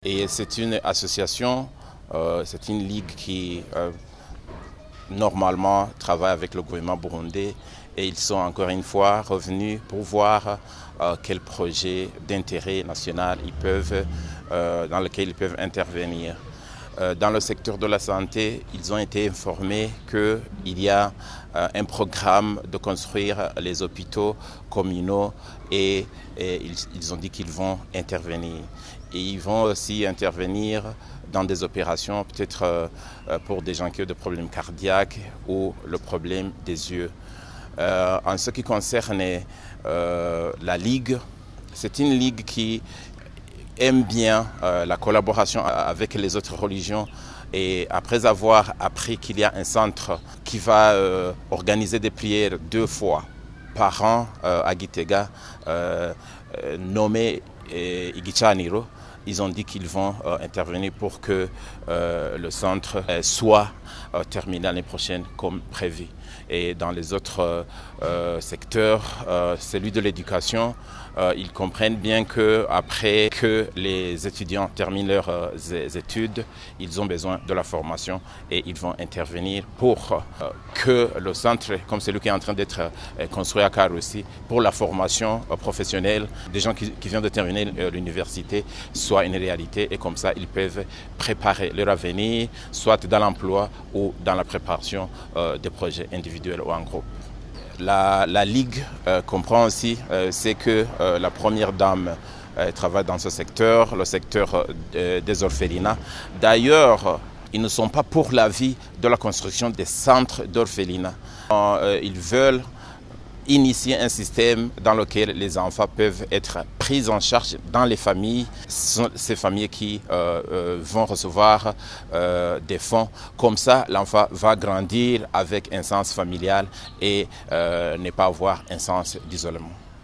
Et c'est une association, c'est une ligue qui normalement travaille avec le gouvernement burundais et ils sont encore une fois revenus pour voir quels projets d'intérêt national dans lesquels ils peuvent intervenir. Dans le secteur de la santé, ils ont été informés qu'il y a un programme de construire les hôpitaux communaux et ils ont dit qu'ils vont intervenir. Et ils vont aussi intervenir dans des opérations peut-être pour des gens qui ont des problèmes cardiaques ou le problème des yeux. En ce qui concerne la Ligue, c'est une ligue qui aime bien la collaboration avec les autres religions et après avoir appris qu'il y a un centre qui va organiser des prières 2 fois par an à Gitega, nommé Igichaniro, ils ont dit qu'ils vont intervenir pour que le centre soit terminé l'année prochaine comme prévu. Et dans les autres secteurs, celui de l'éducation, ils comprennent bien qu'après que les étudiants terminent leurs études, ils ont besoin de la formation et ils vont intervenir pour que le centre, comme celui qui est en train d'être construit à Karusi, pour la formation professionnelle des gens qui viennent de terminer l'université, soit une réalité et comme ça ils peuvent préparer leur avenir, soit dans l'emploi ou dans la préparation des projets individuels ou en groupe. La Ligue comprend aussi, c'est que la première dame travaille dans ce secteur, le secteur des orphelinats. D'ailleurs, ils ne sont pas pour l'avis de la construction des centres d'orphelinats. Ils veulent initier un système dans lequel les enfants peuvent être pris en charge dans les familles. Ce sont ces familles qui vont recevoir des fonds. Comme ça, l'enfant va grandir avec un sens familial et ne pas avoir un sens d'isolement.